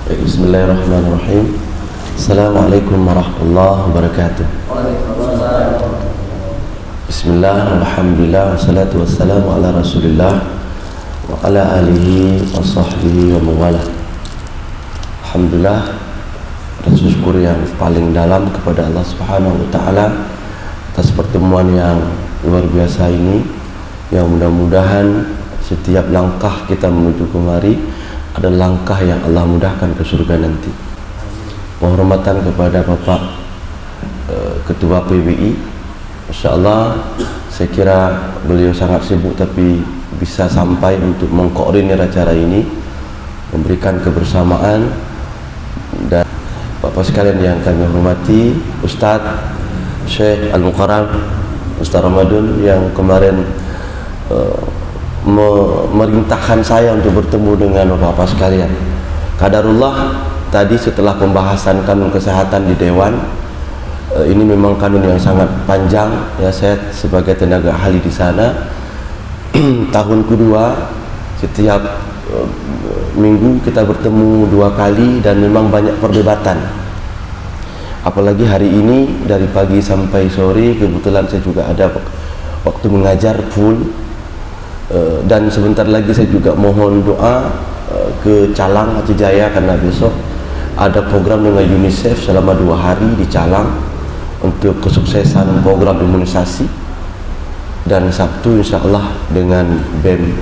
Bismillahirrahmanirrahim. Assalamualaikum warahmatullahi wabarakatuh. Bismillah, alhamdulillah, wassalatu wassalamu ala rasulillah wa ala alihi wa sahbihi wa mawala. Alhamdulillah, rasa syukur yang paling dalam kepada Allah Subhanahu wa ta'ala atas pertemuan yang luar biasa ini, yang mudah-mudahan setiap langkah kita menuju kemari ada langkah yang Allah mudahkan ke surga nanti. Penghormatan kepada Bapak Ketua PBI, Masya Allah, saya kira beliau sangat sibuk tapi bisa sampai untuk mengkoordinir acara ini, memberikan kebersamaan. Dan Bapak sekalian yang kami hormati, Ustadz Syekh Al-Mukarram, Ustadz Ramadan yang kemarin memerintahkan saya untuk bertemu dengan Bapak sekalian. Qadarullah, tadi setelah pembahasan kanun kesehatan di Dewan, ini memang kanun yang sangat panjang ya. Saya sebagai tenaga ahli di sana tahun kedua, setiap minggu kita bertemu 2 kali dan memang banyak perdebatan. Apalagi hari ini dari pagi sampai sore, kebetulan saya juga ada waktu mengajar full. Dan sebentar lagi saya juga mohon doa ke Calang, Aceh Jaya, karena besok ada program dengan UNICEF selama 2 hari di Calang untuk kesuksesan program imunisasi, dan Sabtu insya Allah dengan BEM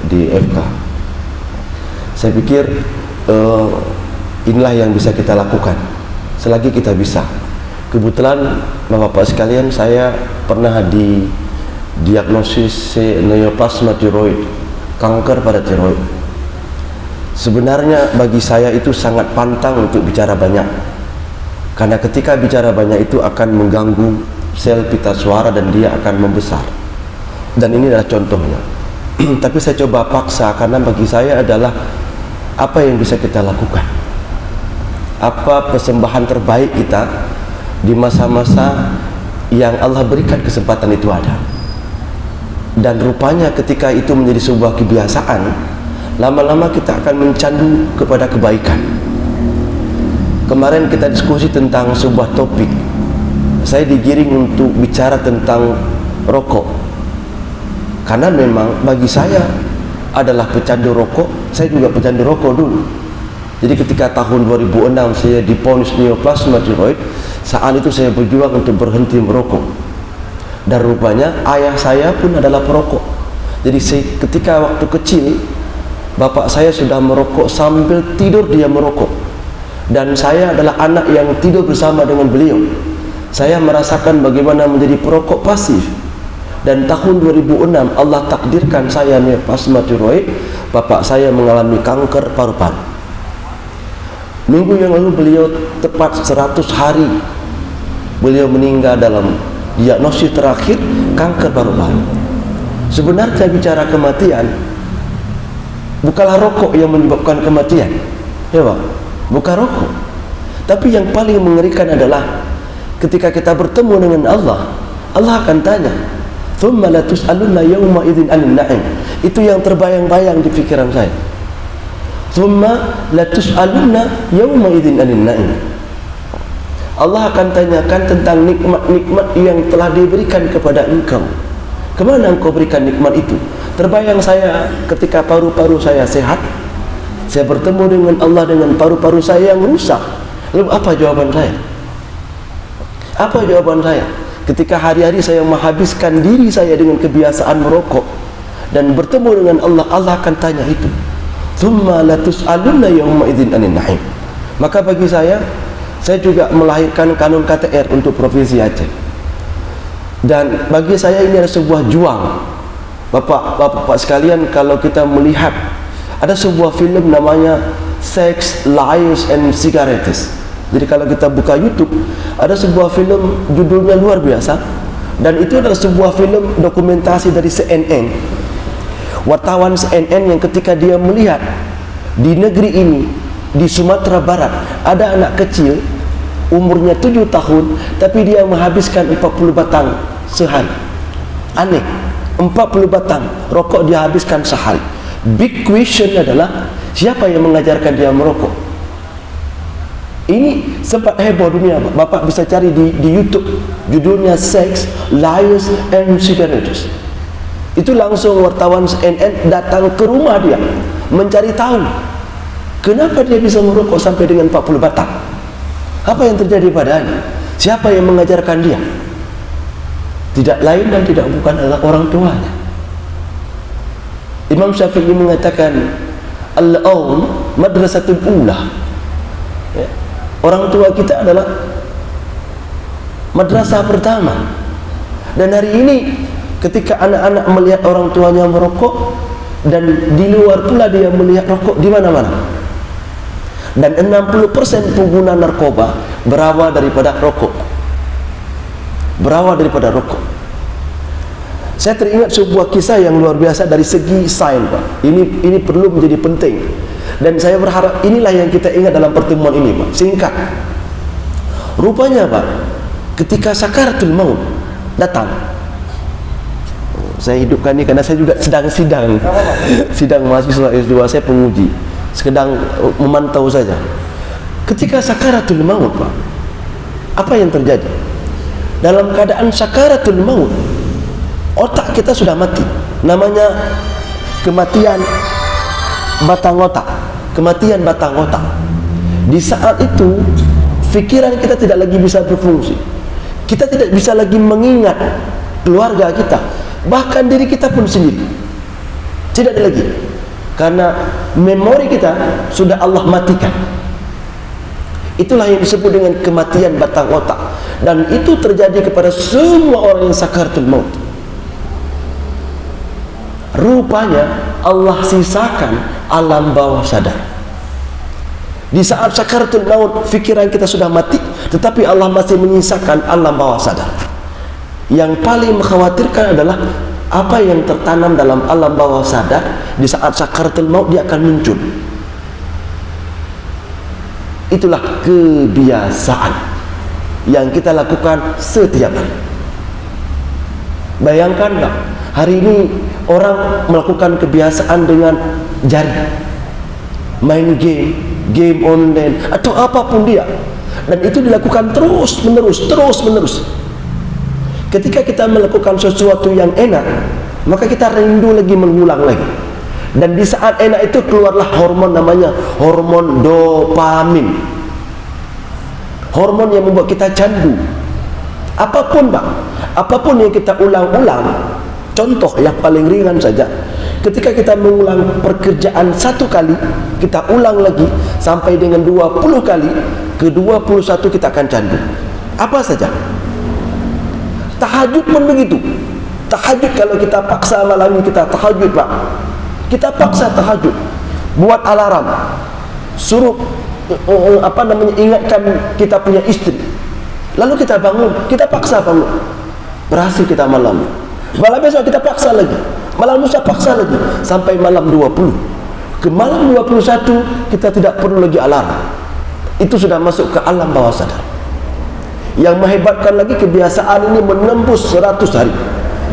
di FK. Saya pikir inilah yang bisa kita lakukan selagi kita bisa. Kebetulan Bapak sekalian, saya pernah diagnosis neoplasma tiroid, kanker pada tiroid. Sebenarnya bagi saya itu sangat pantang untuk bicara banyak, karena ketika bicara banyak itu akan mengganggu sel pita suara dan dia akan membesar. Dan ini adalah contohnya. Tapi saya coba paksa, karena bagi saya adalah apa yang bisa kita lakukan, apa persembahan terbaik kita di masa-masa yang Allah berikan kesempatan itu ada. Dan rupanya ketika itu menjadi sebuah kebiasaan, lama-lama kita akan mencandu kepada kebaikan. Kemarin kita diskusi tentang sebuah topik, saya digiring untuk bicara tentang rokok, karena memang bagi saya adalah pecandu rokok. Saya juga pecandu rokok dulu. Jadi ketika tahun 2006 saya divonis neoplasma tiroid, saat itu saya berjuang untuk berhenti merokok. Dan rupanya ayah saya pun adalah perokok. Jadi ketika waktu kecil, bapak saya sudah merokok sambil tidur dia merokok. Dan saya adalah anak yang tidur bersama dengan beliau. Saya merasakan bagaimana menjadi perokok pasif. Dan tahun 2006 Allah takdirkan saya neoplasma tiroid. Bapak saya mengalami kanker paru-paru. Minggu yang lalu beliau tepat 100 hari beliau meninggal dalam diagnosis terakhir kanker paru-paru. Sebenarnya bicara kematian, bukanlah rokok yang menyebabkan kematian, ya Pak, bukan rokok. Tapi yang paling mengerikan adalah ketika kita bertemu dengan Allah, Allah akan tanya, "Tsumma la tus'alunna yawma idzin 'anil na'im." Itu yang terbayang-bayang di pikiran saya. "Tsumma la tus'alunna yawma idzin 'anil na'im." Allah akan tanyakan tentang nikmat-nikmat yang telah diberikan kepada engkau. Kemana engkau berikan nikmat itu? Terbayang saya ketika paru-paru saya sehat, saya bertemu dengan Allah dengan paru-paru saya yang rusak. Lalu apa jawaban saya? Apa jawaban saya? Ketika hari-hari saya menghabiskan diri saya dengan kebiasaan merokok dan bertemu dengan Allah, Allah akan tanya itu. "Tsumma la tus'alunna yawma idzin 'anil na'im." Maka bagi saya juga melahirkan kanun KTR untuk Provinsi Aceh. Dan bagi saya ini adalah sebuah juang. Bapak-bapak sekalian, kalau kita melihat ada sebuah film namanya Sex, Lies and Cigarettes. Jadi kalau kita buka YouTube, ada sebuah film judulnya luar biasa, dan itu adalah sebuah film dokumentasi dari CNN. Wartawan CNN yang ketika dia melihat di negeri ini, di Sumatera Barat, ada anak kecil umurnya 7 tahun tapi dia menghabiskan 40 batang sehari. Aneh, 40 batang rokok dia habiskan sehari. Big question adalah, siapa yang mengajarkan dia merokok? Ini sempat heboh dunia, Pak. Bapak bisa cari di YouTube, judulnya Sex, Lies and Cigarettes. Itu langsung wartawan CNN datang ke rumah dia mencari tahu kenapa dia bisa merokok sampai dengan 40 batang. Apa yang terjadi padanya? Siapa yang mengajarkan dia? Tidak lain dan tidak bukan adalah orang tuanya. Imam Syafi'i mengatakan, al-aun madrasatul ula. Ya. Orang tua kita adalah madrasah pertama. Dan hari ini ketika anak-anak melihat orang tuanya merokok, dan di luar pula dia melihat rokok di mana-mana. Dan 60% pengguna narkoba berawal daripada rokok. Berawal daripada rokok. Saya teringat sebuah kisah yang luar biasa dari segi sains, Pak. Ini perlu menjadi penting. Dan saya berharap inilah yang kita ingat dalam pertemuan ini, Pak. Singkat. Rupanya, Pak, ketika sakaratul maut datang, saya hidupkan ini karena saya juga sedang sidang mahasiswa S2, saya penguji, sedang memantau saja. Ketika sakaratul maut, Pak, apa yang terjadi? Dalam keadaan sakaratul maut, otak kita sudah mati. Namanya kematian batang otak. Kematian batang otak. Di saat itu, pikiran kita tidak lagi bisa berfungsi. Kita tidak bisa lagi mengingat keluarga kita, bahkan diri kita pun sendiri. Tidak ada lagi. Karena memori kita sudah Allah matikan. Itulah yang disebut dengan kematian batang otak. Dan itu terjadi kepada semua orang yang sakaratul maut. Rupanya Allah sisakan alam bawah sadar. Di saat sakaratul maut, fikiran kita sudah mati, tetapi Allah masih menyisakan alam bawah sadar. Yang paling mengkhawatirkan adalah apa yang tertanam dalam alam bawah sadar. Di saat sakaratul maut dia akan muncul. Itulah kebiasaan yang kita lakukan setiap hari. Bayangkan, Pak, hari ini orang melakukan kebiasaan dengan jari, main game online atau apapun dia, dan itu dilakukan terus menerus. Ketika kita melakukan sesuatu yang enak, maka kita rindu lagi, mengulang lagi. Dan di saat enak itu keluarlah hormon namanya hormon dopamin, hormon yang membuat kita candu. Apapun, Pak, apapun yang kita ulang-ulang. Contoh yang paling ringan saja, ketika kita mengulang pekerjaan 1 kali, kita ulang lagi sampai dengan 20 kali, ke 21 kita akan candu. Apa saja. Tahajud pun begitu. Tahajud, kalau kita paksa malam ini kita tahajud, Pak, kita paksa tahajud, buat alarm, suruh ingatkan kita punya istri, lalu kita bangun, kita paksa bangun, berhasil kita malam besok kita paksa lagi, malam lusa paksa lagi, sampai malam 20. Ke malam 21 kita tidak perlu lagi alarm. Itu sudah masuk ke alam bawah sadar. Yang menghebatkan lagi, kebiasaan ini menembus 100 hari.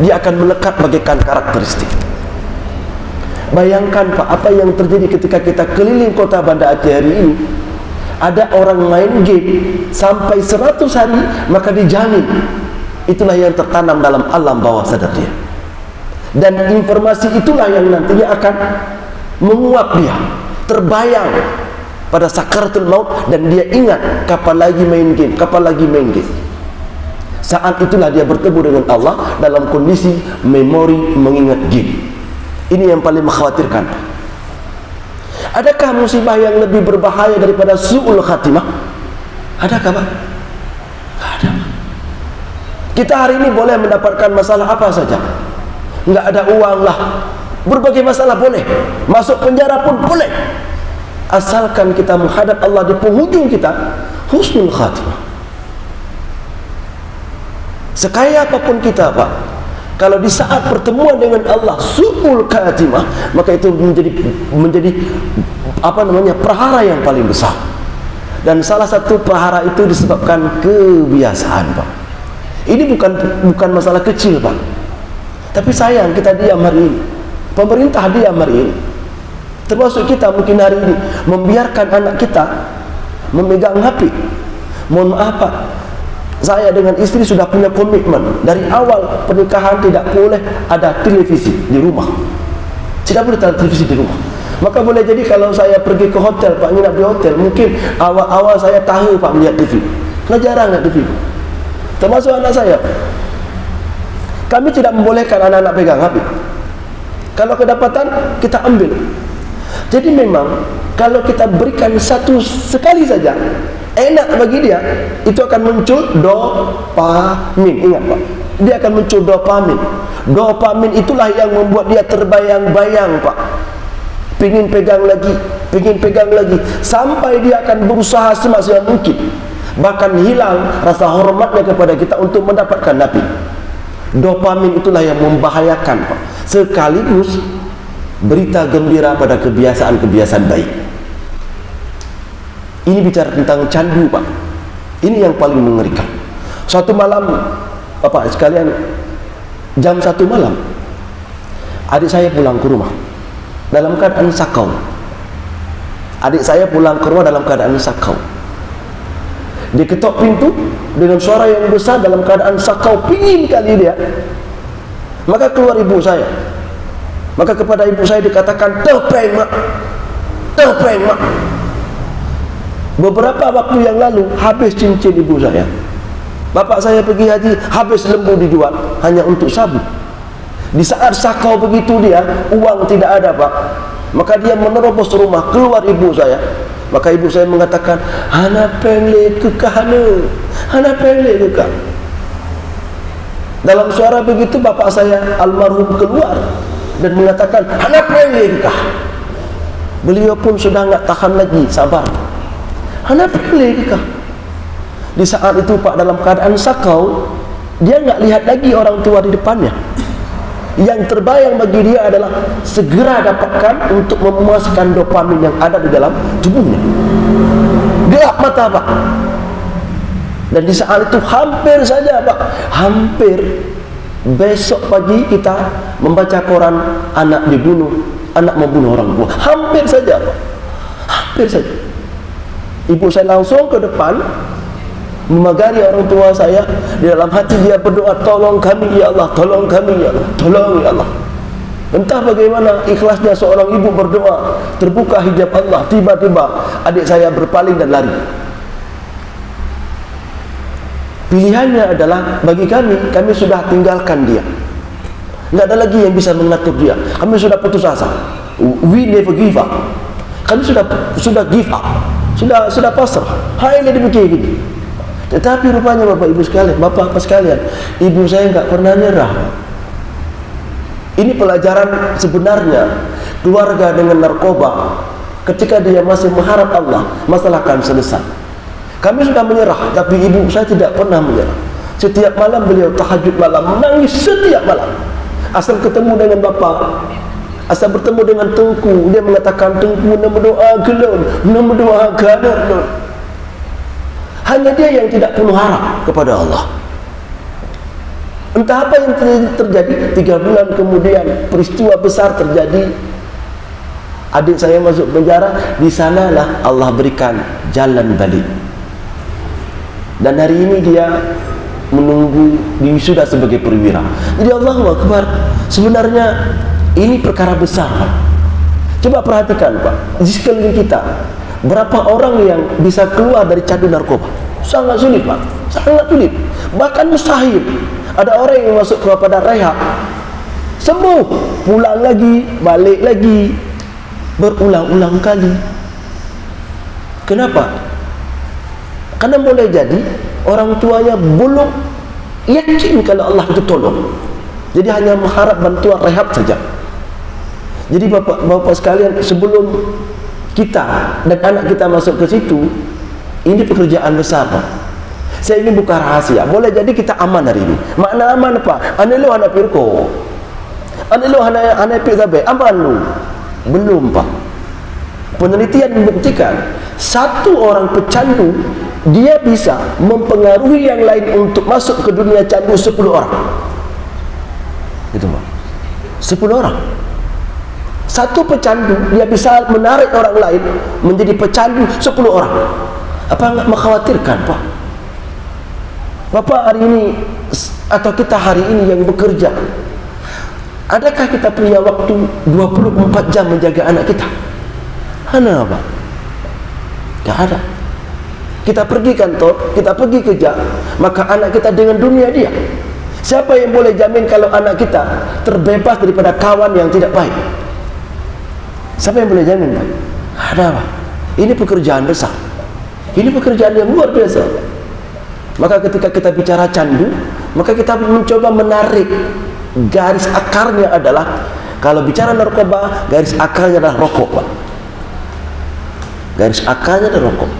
Dia akan melekat bagaikan karakteristik. Bayangkan, Pak, apa yang terjadi ketika kita keliling kota Banda Aceh hari ini. Ada orang main game sampai 100 hari, maka dijamin itulah yang tertanam dalam alam bawah sadar dia. Dan informasi itulah yang nantinya akan menguap dia, terbayang pada sakaratul maut, dan dia ingat kapan lagi main game. Saat itulah dia bertemu dengan Allah dalam kondisi memori mengingat game. Ini yang paling mengkhawatirkan. Adakah musibah yang lebih berbahaya daripada su'ul khatimah? Adakah, Pak? Tidak ada. Kita hari ini boleh mendapatkan masalah apa saja. Enggak ada uang lah, berbagai masalah boleh, masuk penjara pun boleh, asalkan kita menghadap Allah di penghujung kita husnul khatimah. Sekaya apapun kita, Pak, kalau di saat pertemuan dengan Allah su'ul khatimah, maka itu menjadi perhara yang paling besar. Dan salah satu perhara itu disebabkan kebiasaan, Pak. Ini bukan masalah kecil, Pak. Tapi sayang, kita diam hari ini. Pemerintah diam hari ini. Termasuk kita mungkin hari ini membiarkan anak kita memegang HP. Mohon maaf Pak, saya dengan istri sudah punya komitmen dari awal pernikahan tidak boleh ada televisi di rumah. Tidak boleh ada televisi di rumah. Maka boleh jadi kalau saya pergi ke hotel Pak, nginap di hotel, mungkin awal-awal saya tahu Pak melihat TV. Karena jarang lihat TV. Termasuk anak saya. Kami tidak membolehkan anak-anak pegang HP. Kalau kedapatan kita ambil. Jadi memang kalau kita berikan satu sekali saja enak bagi dia, itu akan muncul dopamin. Ingat Pak, dia akan muncul dopamin. Dopamin itulah yang membuat dia terbayang-bayang Pak, pingin pegang lagi, sampai dia akan berusaha semaksimal mungkin, bahkan hilang rasa hormatnya kepada kita untuk mendapatkan Nabi. Dopamin itulah yang membahayakan Pak, sekaligus berita gembira pada kebiasaan-kebiasaan baik. Ini bicara tentang candu Pak. Ini yang paling mengerikan. Suatu malam Bapak sekalian, jam 1 malam, adik saya pulang ke rumah dalam keadaan sakau. Adik saya pulang ke rumah dalam keadaan sakau. Dia ketok pintu dengan suara yang besar dalam keadaan sakau, pingin kali dia. Maka keluar ibu saya. Maka kepada ibu saya dikatakan, "Tepeng mak, tepeng mak." Beberapa waktu yang lalu habis cincin ibu saya. Bapak saya pergi haji, habis lembu dijual hanya untuk sabun. Di saat sakau begitu dia, uang tidak ada Pak. Maka dia menerobos rumah, keluar ibu saya. Maka ibu saya mengatakan, "Hana pengle kekahana, hana pengle kekah." Dalam suara begitu bapak saya almarhum keluar dan mengatakan, "Hana pengle kekah." Beliau pun sudah enggak tahan lagi, sabar. "Hana pengle kekah." Di saat itu Pak, dalam keadaan sakau, dia enggak lihat lagi orang tua di depannya. Yang terbayang bagi dia adalah segera dapatkan untuk memuaskan dopamin yang ada di dalam tubuhnya. Gelap mata Pak. Dan di saat itu hampir saja Pak, hampir besok pagi kita membaca koran anak dibunuh, anak membunuh orang tua. Hampir saja Pak, hampir saja. Ibu saya langsung ke depan memagari orang tua saya. Di dalam hati dia berdoa, "Tolong kami ya Allah, tolong kami ya Allah, tolong ya Allah." Entah bagaimana ikhlasnya seorang ibu berdoa, terbuka hijab Allah. Tiba-tiba adik saya berpaling dan lari. Pilihannya adalah bagi kami sudah tinggalkan dia. Tidak ada lagi yang bisa mengatur dia. Kami sudah putus asa. We never give up. Kami sudah give up. Sudah pasrah. Hai dia dipikir gini. Tetapi rupanya Bapak Ibu sekalian, Bapak sekalian, ibu saya enggak pernah nyerah. Ini pelajaran sebenarnya keluarga dengan narkoba. Ketika dia masih mengharap Allah, masalah akan selesai. Kami sudah menyerah, tapi ibu saya tidak pernah menyerah. Setiap malam beliau tahajud malam, menangis setiap malam. Asal ketemu dengan Bapak, asal bertemu dengan Tengku, dia mengatakan, "Tengku nama doa gelon, nama doa gadon." Hanya dia yang tidak penuh harap kepada Allah. Entah apa yang terjadi. 3 bulan kemudian peristiwa besar terjadi. Adik saya masuk penjara. Di sanalah Allah berikan jalan balik. Dan hari ini dia menunggu diwisuda sebagai perwira. Jadi Allahu Akbar, sebenarnya ini perkara besar Pak. Coba perhatikan Pak, di sekeliling kita berapa orang yang bisa keluar dari candu narkoba? Sangat sulit Pak, sangat sulit, bahkan mustahil. Ada orang yang masuk kepada rehab, sembuh, pulang lagi, balik lagi, berulang-ulang kali. Kenapa? Karena boleh jadi orang tuanya belum yakin kalau Allah itu tolong, jadi hanya mengharap bantuan rehab saja. Jadi bapak-bapak sekalian, sebelum kita dan anak kita masuk ke situ, ini pekerjaan besar Pak. Saya ingin buka rahasia. Boleh jadi kita aman hari ini. Makna aman Pak, ane lu anak pirko, ane lu anak pirzabe, aman lu? Belum Pak. Penelitian membuktikan satu orang pecandu dia bisa mempengaruhi yang lain untuk masuk ke dunia candu 10 orang. Itu Pak, 10 orang. Satu pecandu dia bisa menarik orang lain menjadi pecandu 10 orang. Apa nggak mengkhawatirkan, Pak? Bapak hari ini atau kita hari ini yang bekerja, adakah kita punya waktu 24 jam menjaga anak kita? Mana, Pak? Tidak ada. Kita pergi kantor, kita pergi kerja, maka anak kita dengan dunia dia. Siapa yang boleh jamin kalau anak kita terbebas daripada kawan yang tidak baik? Siapa yang boleh jamin, Pak? Ada, Pak. Ini pekerjaan besar. Ini pekerjaan yang luar biasa. Maka ketika kita bicara candu, maka kita mencoba menarik garis akarnya adalah, kalau bicara narkoba, garis akarnya adalah rokok, Pak. Garis akarnya adalah rokok.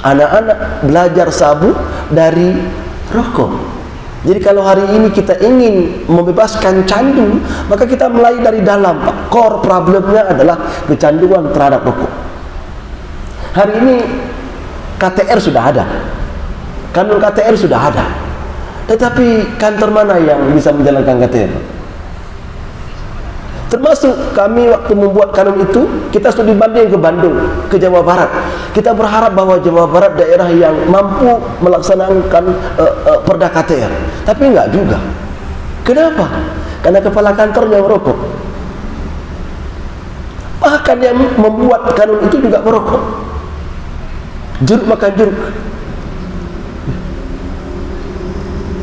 Anak-anak belajar sabu dari rokok. Jadi kalau hari ini kita ingin membebaskan candu, maka kita mulai dari dalam, Pak. Core problemnya adalah kecanduan terhadap rokok. Hari ini KTR sudah ada, kanun KTR sudah ada, tetapi kantor mana yang bisa menjalankan KTR? Termasuk kami waktu membuat kanun itu, kita studi banding ke Bandung, ke Jawa Barat. Kita berharap bahwa Jawa Barat daerah yang mampu melaksanakan perda KTR, tapi enggak juga. Kenapa? Karena kepala kantornya merokok. Bahkan yang membuat kanun itu juga merokok. Jeruk makan jeruk.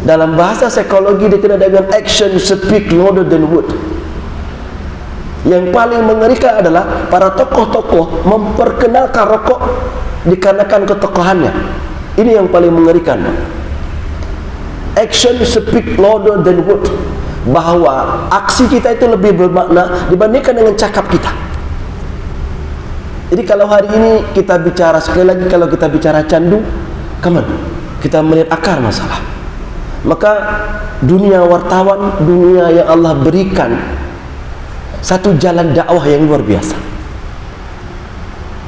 Dalam bahasa psikologi dikenal dengan action speak louder than word. Yang paling mengerikan adalah para tokoh-tokoh memperkenalkan rokok dikarenakan ketokohannya. Ini yang paling mengerikan. Action speak louder than word. Bahwa aksi kita itu lebih bermakna dibandingkan dengan cakap kita. Jadi kalau hari ini kita bicara, sekali lagi kalau kita bicara candu, come on, kita melihat akar masalah. Maka dunia wartawan, dunia yang Allah berikan satu jalan dakwah yang luar biasa.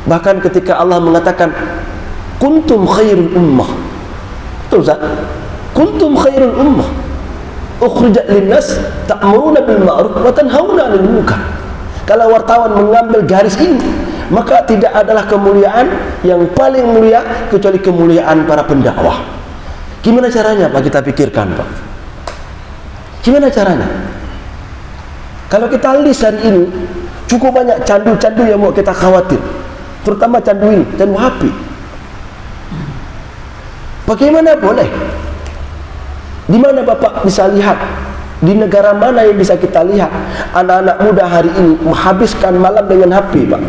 Bahkan ketika Allah mengatakan kuntum khairul ummah, betul Ustaz? Kuntum khairul ummah ukhrijat linnas ta'muruna bil ma'ruf wa tanhauna 'anil munkar. Kalau wartawan mengambil garis ini, maka tidak adalah kemuliaan yang paling mulia kecuali kemuliaan para pendakwah. Gimana caranya, Pak? Kita pikirkan, Pak. Gimana caranya? Kalau kita list hari ini, cukup banyak candu-candu yang mau kita khawatir. Terutama candu ini, candu HP. Bagaimana boleh? Di mana Bapak bisa lihat? Di negara mana yang bisa kita lihat anak-anak muda hari ini menghabiskan malam dengan HP, Pak?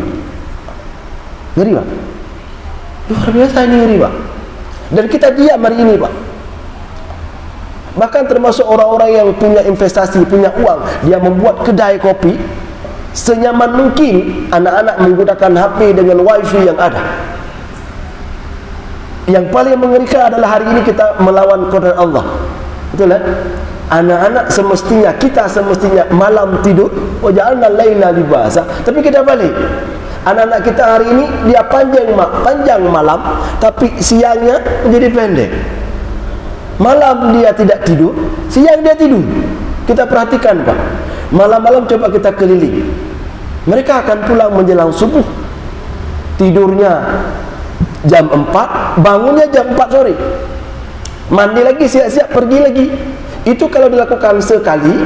Ngeri, Pak. Luar biasa ini, ngeri, Pak. Dan kita diam hari ini, Pak. Bahkan termasuk orang-orang yang punya investasi, punya uang, dia membuat kedai kopi, senyaman mungkin anak-anak menggunakan HP dengan wifi yang ada. Yang paling mengerikan adalah hari ini kita melawan kodrat Allah. Betul kan? Anak-anak semestinya, kita semestinya malam tidur, waja'alna laila libasa, tapi kita balik. Anak-anak kita hari ini dia panjang malam, tapi siangnya menjadi pendek. Malam dia tidak tidur, siang dia tidur. Kita perhatikan, Pak. Malam-malam coba kita keliling. Mereka akan pulang menjelang subuh. Tidurnya jam 4, bangunnya jam 4 sore. Mandi lagi, siap-siap pergi lagi. Itu kalau dilakukan sekali,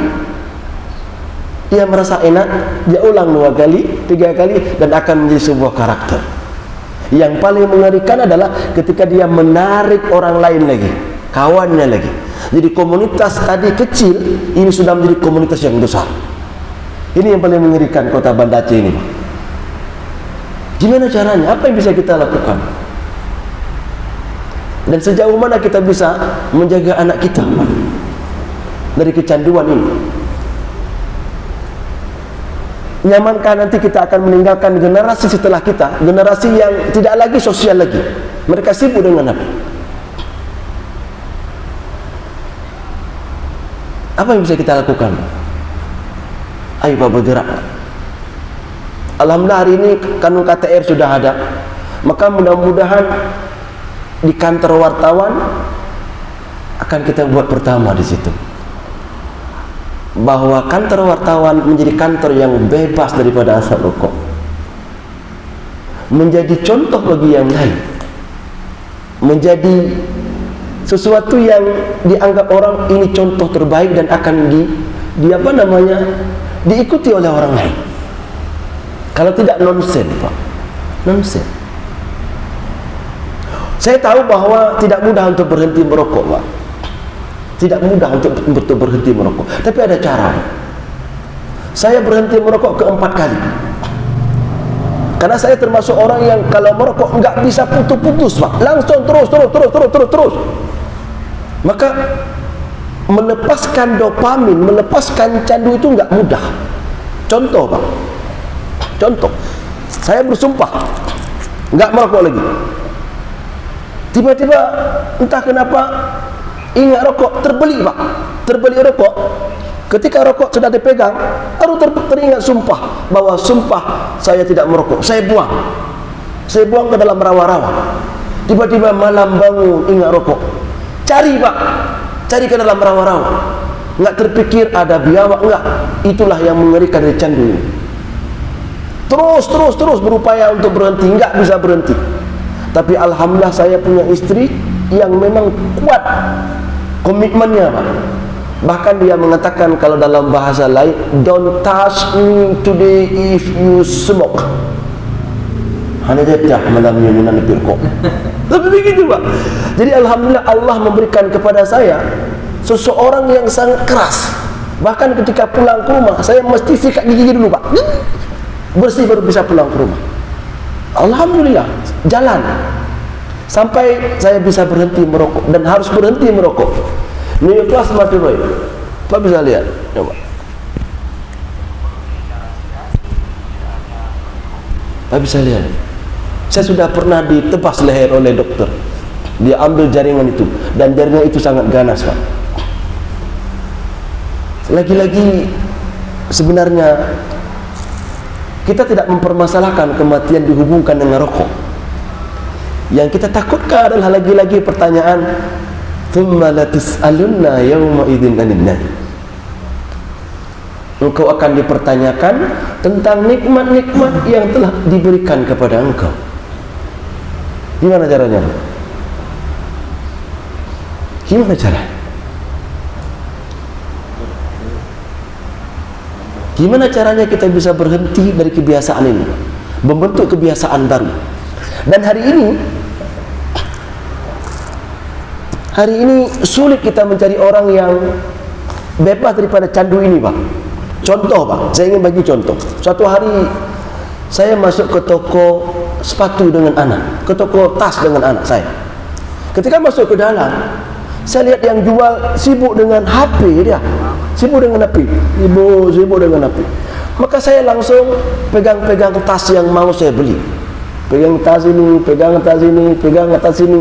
dia merasa enak, dia ulang 2 kali, 3 kali, dan akan menjadi sebuah karakter. Yang paling mengerikan adalah ketika dia menarik orang lain lagi, kawannya lagi. Jadi komunitas tadi kecil, ini sudah menjadi komunitas yang besar. Ini yang paling mengerikan kota Banda Aceh ini. Gimana caranya? Apa yang bisa kita lakukan? Dan sejauh mana kita bisa menjaga anak kita, Pak, dari kecanduan ini? Nyamankah nanti kita akan meninggalkan generasi setelah kita, generasi yang tidak lagi sosial lagi, mereka sibuk dengan apa? Apa yang bisa kita lakukan? Ayo, Pak, bergerak. Alhamdulillah hari ini kanun KTR sudah ada. Maka mudah-mudahan di kantor wartawan akan kita buat pertama di situ, bahwa kantor wartawan menjadi kantor yang bebas daripada asap rokok, menjadi contoh bagi yang lain. menjadi sesuatu yang dianggap orang ini contoh terbaik dan akan diikuti oleh orang lain. Kalau tidak, nonsen, Pak. Nonsen. Saya tahu bahwa tidak mudah untuk berhenti merokok, Pak. Tidak mudah untuk berhenti merokok. Tapi ada cara, Pak. Saya berhenti merokok ke-4 kali. Karena saya termasuk orang yang kalau merokok nggak bisa putus-putus, Pak. Langsung terus. Maka melepaskan dopamin, melepaskan candu itu nggak mudah. Contoh, Pak. Contoh, saya bersumpah nggak merokok lagi. Tiba-tiba entah kenapa ingat rokok, terbeli, Pak. Terbeli rokok. Ketika rokok sudah dipegang, baru teringat sumpah, bahwa sumpah saya tidak merokok. Saya buang ke dalam rawa-rawa. Tiba-tiba malam bangun ingat rokok. Cari, Pak. Cari ke dalam rawa-rawa. Nggak terpikir ada biawak, enggak. Itulah yang mengerikan dari candu ini. Terus berupaya untuk berhenti, nggak bisa berhenti. Tapi alhamdulillah saya punya istri yang memang kuat komitmennya, Pak. Bahkan dia mengatakan kalau dalam bahasa lain, don't touch me today if you smoke. Hanya dia malamnya minum pirkok. Tapi begitu, Pak. Jadi alhamdulillah Allah memberikan kepada saya seseorang yang sangat keras. Bahkan ketika pulang ke rumah, saya mesti sikat gigi dulu, Pak. Bersih baru bisa pulang ke rumah. Alhamdulillah, jalan sampai saya bisa berhenti merokok, dan harus berhenti merokok. Ini kelas mati baik. Pak bisa lihat, coba. Pak bisa lihat. Saya sudah pernah ditebas leher oleh dokter. Dia ambil jaringan itu, dan jaringan itu sangat ganas, Pak. Lagi-lagi sebenarnya kita tidak mempermasalahkan kematian dihubungkan dengan rokok. Yang kita takutkan adalah lagi-lagi pertanyaan, "Tsumma latus'alunna yawma idzin 'anil nar." Engkau akan dipertanyakan tentang nikmat-nikmat yang telah diberikan kepada engkau. Gimana caranya? Gimana caranya? Gimana caranya kita bisa berhenti dari kebiasaan ini, membentuk kebiasaan baru? Dan hari ini sulit kita mencari orang yang bebas daripada candu ini, Pak. Contoh, Pak, saya ingin bagi contoh. Suatu hari saya masuk ke toko sepatu dengan anak, ke toko tas dengan anak saya. Ketika masuk ke dalam, saya lihat yang jual sibuk dengan HP dia. Sibuk dengan HP. Sibuk dengan HP. Maka saya langsung pegang-pegang tas yang mau saya beli. Pegang tas ini, pegang tas ini, pegang tas ini.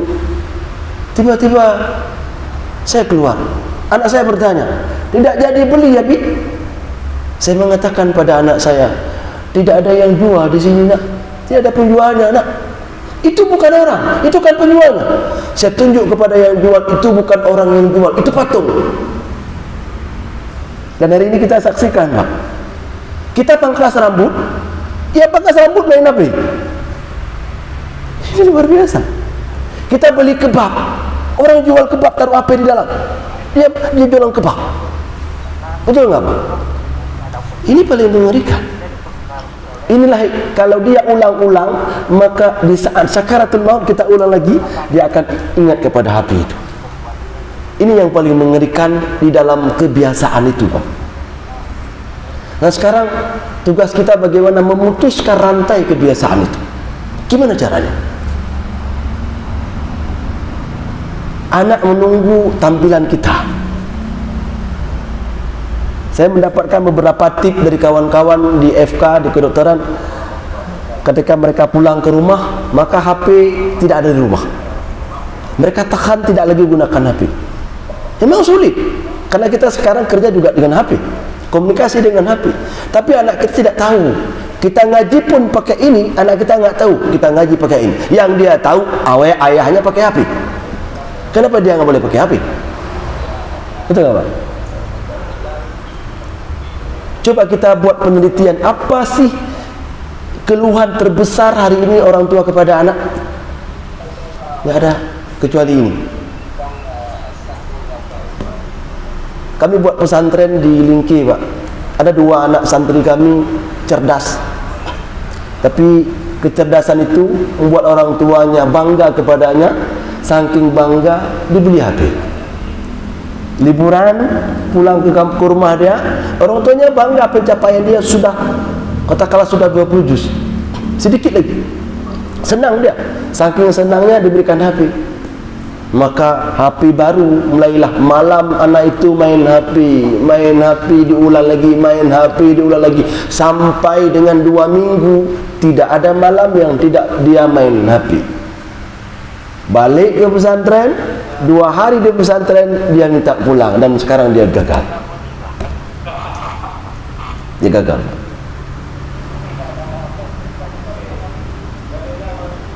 Tiba-tiba saya keluar. Anak saya bertanya, "Tidak jadi beli ya, Bi?" Saya mengatakan pada anak saya, "Tidak ada yang jual di sini, Nak. Tidak ada penjualnya, Nak. Itu bukan orang, itu kan penjualnya." Saya tunjuk kepada yang jual, itu bukan orang yang jual, itu patung. Dan hari ini kita saksikan, Pak. Kita pangkas rambut, ya pangkas rambut main apa? Ini luar biasa. Kita beli kebab, orang jual kebab taruh apa di dalam? Dia jualan kebab. Betul nggak, Pak? Ini paling mengerikan. Inilah kalau dia ulang-ulang, maka di saat sakaratul maut kita ulang lagi, dia akan ingat kepada HP itu. Ini yang paling mengerikan di dalam kebiasaan itu, Pak. Nah sekarang tugas kita bagaimana memutuskan rantai kebiasaan itu. Gimana caranya? Anak menunggu tampilan kita. Saya mendapatkan beberapa tip dari kawan-kawan di FK, di kedokteran. Ketika mereka pulang ke rumah, maka HP tidak ada di rumah. Mereka tahan tidak lagi gunakan HP. Memang sulit, karena kita sekarang kerja juga dengan HP, komunikasi dengan HP. Tapi anak kita tidak tahu. Kita ngaji pun pakai ini, anak kita nggak tahu kita ngaji pakai ini. Yang dia tahu, ayahnya pakai HP. Kenapa dia nggak boleh pakai HP? Betul nggak, Pak? Coba kita buat penelitian, apa sih keluhan terbesar hari ini orang tua kepada anak? Nggak ada. kecuali ini. Kami buat pesantren di Lingke, Pak. Ada 2 anak santri kami cerdas, tapi kecerdasan itu membuat orang tuanya bangga kepadanya. Saking bangga, dibeli HP. Liburan pulang ke rumah dia, orang tuanya bangga pencapaian dia, sudah katakanlah sudah 20 juz, sedikit lagi, senang dia. Saking senangnya diberikan HP. Maka HP baru, mulailah malam anak itu main HP diulang lagi, main HP diulang lagi, sampai dengan 2 minggu tidak ada malam yang tidak dia main HP. Balik ke pesantren, 2 hari di pesantren dia minta pulang, dan sekarang dia gagal. Dia gagal.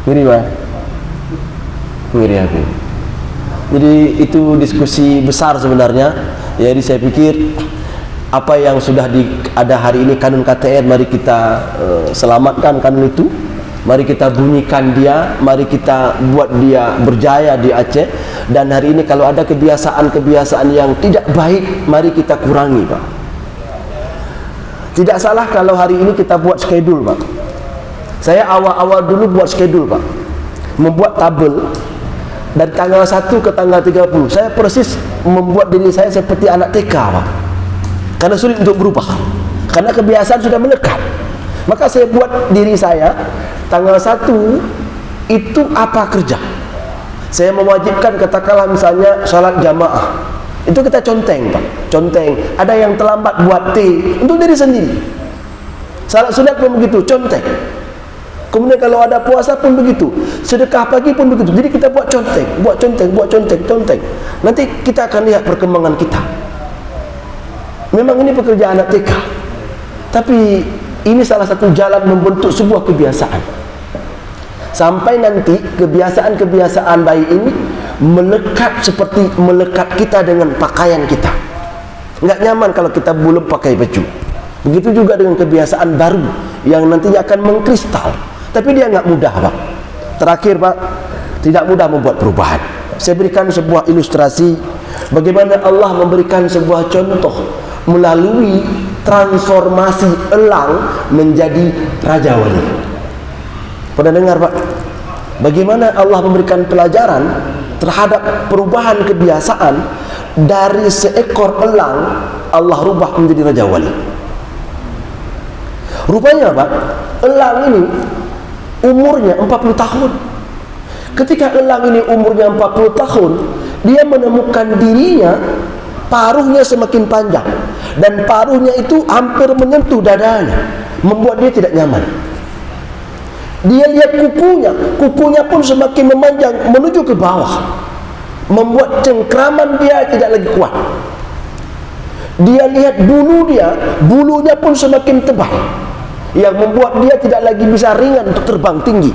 Ngeri, Pak. Ngeri HP. Jadi itu diskusi besar sebenarnya. Jadi saya pikir apa yang sudah ada hari ini, kanun KTR, mari kita selamatkan kanun itu. Mari kita bunyikan dia, mari kita buat dia berjaya di Aceh. Dan hari ini kalau ada kebiasaan-kebiasaan yang tidak baik, mari kita kurangi, Pak. Tidak salah kalau hari ini kita buat schedule, Pak. Saya awal-awal dulu buat schedule, Pak. Membuat tabel dari tanggal 1 ke tanggal 30. Saya persis membuat diri saya seperti anak TK, Pak. Karena sulit untuk berubah, karena kebiasaan sudah melekat. Maka saya buat diri saya, tanggal 1 itu apa kerja. Saya mewajibkan, katakanlah misalnya salat jamaah, itu kita conteng, Pak. Conteng. Ada yang terlambat buat teh untuk diri sendiri. Salat sunat pun begitu, conteng. Kemudian kalau ada puasa pun begitu, sedekah pagi pun begitu. Jadi kita buat conteng, buat conteng, buat conteng, conteng. Nanti kita akan lihat perkembangan kita. Memang ini pekerjaan anak TK, tapi ini salah satu jalan membentuk sebuah kebiasaan. Sampai nanti kebiasaan-kebiasaan baik ini melekat seperti melekat kita dengan pakaian kita. Nggak nyaman kalau kita belum pakai baju. Begitu juga dengan kebiasaan baru yang nantinya akan mengkristal. Tapi dia nggak mudah, Pak. Terakhir, Pak, tidak mudah membuat perubahan. Saya berikan sebuah ilustrasi bagaimana Allah memberikan sebuah contoh melalui transformasi elang menjadi raja wali. Pernah dengar, Pak? Bagaimana Allah memberikan pelajaran terhadap perubahan kebiasaan dari seekor elang, Allah rubah menjadi raja wali. Rupanya, Pak, elang ini umurnya 40 tahun. Ketika elang ini umurnya 40 tahun, dia menemukan dirinya paruhnya semakin panjang, dan paruhnya itu hampir menyentuh dadanya, membuat dia tidak nyaman. Dia lihat kukunya pun semakin memanjang menuju ke bawah, membuat cengkraman dia tidak lagi kuat. Dia lihat bulunya pun semakin tebal, yang membuat dia tidak lagi bisa ringan untuk terbang tinggi.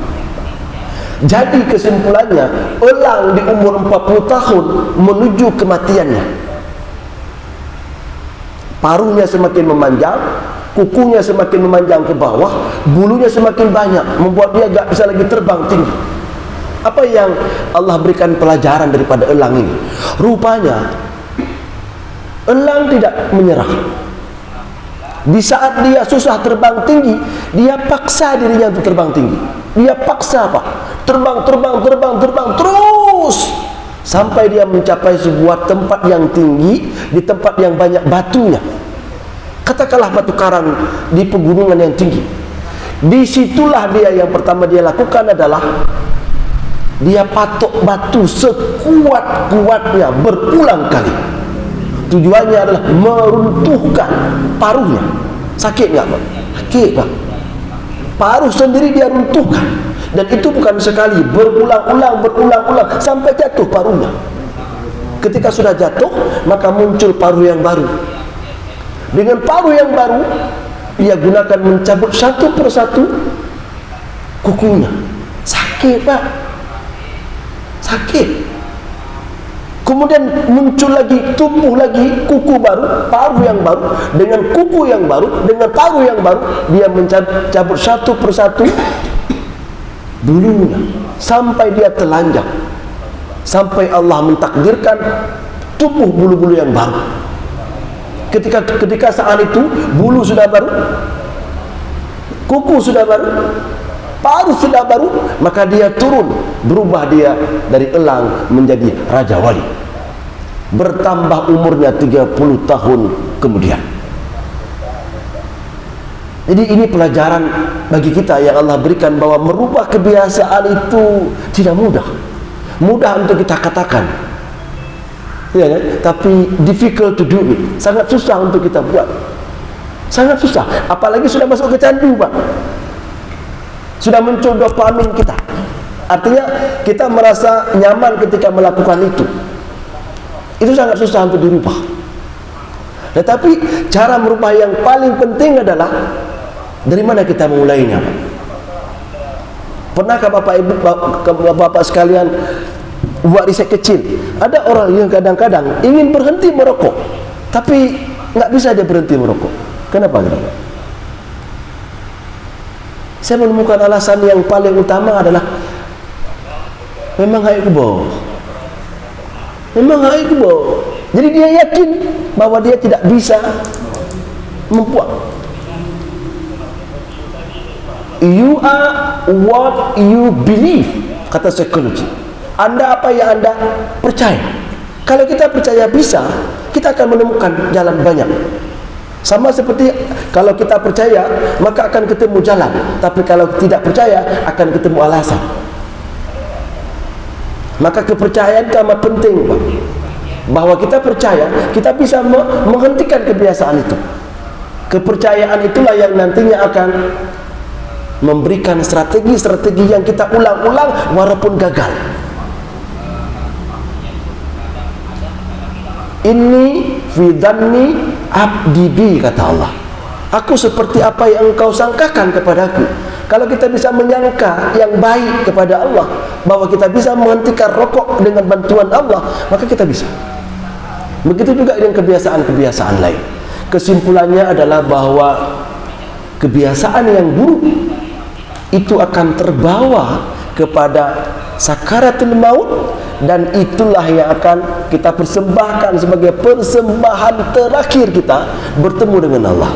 Jadi kesimpulannya, elang di umur 40 tahun menuju kematiannya. Paruhnya semakin memanjang, kukunya semakin memanjang ke bawah, bulunya semakin banyak, membuat dia tidak bisa lagi terbang tinggi. Apa yang Allah berikan pelajaran daripada elang ini? Rupanya elang tidak menyerah. Di saat dia susah terbang tinggi, dia paksa dirinya untuk terbang tinggi. Dia paksa, Pak, terbang terus sampai dia mencapai sebuah tempat yang tinggi, di tempat yang banyak batunya. Katakanlah batu karang di pegunungan yang tinggi. Disitulah dia yang pertama dia lakukan adalah dia patok batu sekuat-kuatnya berulang kali. Tujuannya adalah meruntuhkan paruhnya. Sakit nggak, Pak? Sakit, Pak. Paruh sendiri dia runtuhkan, dan itu bukan sekali, berulang-ulang sampai jatuh paruhnya. Ketika sudah jatuh, maka muncul paruh yang baru. Dengan paruh yang baru, dia gunakan mencabut satu persatu kukunya. Sakit, Pak. Sakit. Kemudian muncul lagi, tumbuh lagi kuku baru, paruh yang baru, dengan kuku yang baru, dengan paruh yang baru, dia mencabut satu persatu bulunya sampai dia telanjang. sampai Allah mentakdirkan tumbuh bulu-bulu yang baru. Ketika saat itu bulu sudah baru, kuku sudah baru, paruh sudah baru, maka dia turun, berubah dia dari elang menjadi raja wali. Bertambah umurnya 30 tahun kemudian. Jadi ini pelajaran bagi kita yang Allah berikan, bahwa merubah kebiasaan itu tidak mudah. Mudah untuk kita katakan, ya kan? Tapi difficult to do it. Sangat susah untuk kita buat. Sangat susah. Apalagi sudah masuk ke candu, Pak. Sudah muncul dopamin kita. Artinya kita merasa nyaman ketika melakukan itu. Itu sangat susah untuk dirubah. Tetapi cara merubah yang paling penting adalah dari mana kita memulainya, Pak? Pernahkah Bapak Ibu, Bapak sekalian buat riset kecil? Ada orang yang kadang-kadang ingin berhenti merokok, tapi nggak bisa dia berhenti merokok. Kenapa? Saya menemukan alasan yang paling utama adalah memang haid kubur. Memang haid kubur. Jadi dia yakin bahwa dia tidak bisa membuat. You are what you believe, kata psikologi. Anda apa yang Anda percaya. Kalau kita percaya bisa, kita akan menemukan jalan banyak. Sama seperti kalau kita percaya, maka akan ketemu jalan. Tapi kalau tidak percaya, akan ketemu alasan. Maka kepercayaan itu amat penting, Pak. Bahwa kita percaya, kita bisa menghentikan kebiasaan itu. Kepercayaan itulah yang nantinya akan memberikan strategi-strategi yang kita ulang-ulang walaupun gagal. Inni fi dhanni abdi bi, kata Allah. Aku seperti apa yang engkau sangkakan kepadaku. Kalau kita bisa menyangka yang baik kepada Allah, bahwa kita bisa menghentikan rokok dengan bantuan Allah, maka kita bisa. Begitu juga dengan kebiasaan-kebiasaan lain. Kesimpulannya adalah bahwa kebiasaan yang buruk itu akan terbawa kepada sakaratul maut, dan itulah yang akan kita persembahkan sebagai persembahan terakhir kita bertemu dengan Allah.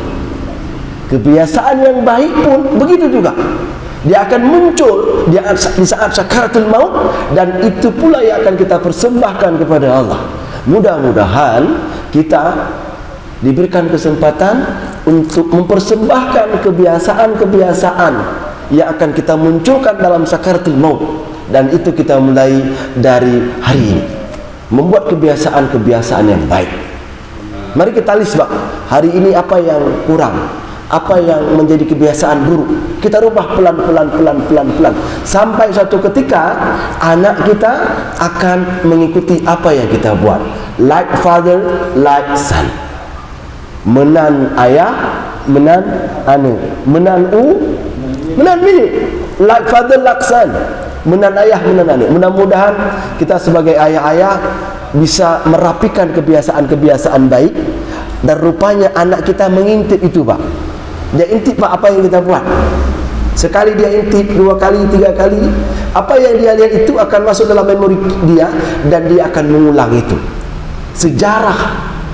Kebiasaan yang baik pun begitu juga, dia akan muncul di saat sakaratul maut, dan itu pula yang akan kita persembahkan kepada Allah. Mudah-mudahan kita diberikan kesempatan untuk mempersembahkan kebiasaan-kebiasaan yang akan kita munculkan dalam sakaratul maut, dan itu kita mulai dari hari ini, membuat kebiasaan-kebiasaan yang baik. Mari kita list, Pak, hari ini apa yang kurang, apa yang menjadi kebiasaan buruk, kita rubah pelan-pelan sampai suatu ketika anak kita akan mengikuti apa yang kita buat. Like father, like son. Menan ayah, menan anu, menan bini. Like father, like son. Menan ayah, menan anu. Mudah-mudahan kita sebagai ayah-ayah bisa merapikan kebiasaan-kebiasaan baik, dan rupanya anak kita mengintip itu, Pak. Dia intip, Pak, apa yang kita buat. Sekali dia intip, 2 kali, 3 kali, apa yang dia lihat itu akan masuk dalam memori dia, dan dia akan mengulang itu. Sejarah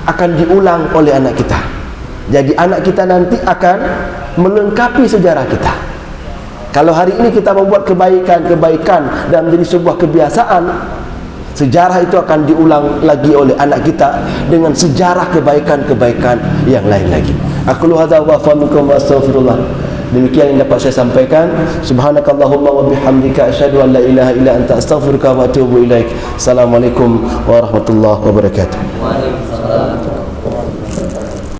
akan diulang oleh anak kita. Jadi anak kita nanti akan melengkapi sejarah kita. Kalau hari ini kita membuat kebaikan-kebaikan dan menjadi sebuah kebiasaan, sejarah itu akan diulang lagi oleh anak kita dengan sejarah kebaikan-kebaikan yang lain lagi. Aku hadza wa astaghfiruka wa astaghfirullah. Demikian yang dapat saya sampaikan. Subhanakallahumma wa bihamdika asyhadu an la ilaha illa anta astaghfiruka wa atubu ilaik. Assalamualaikum warahmatullahi wabarakatuh.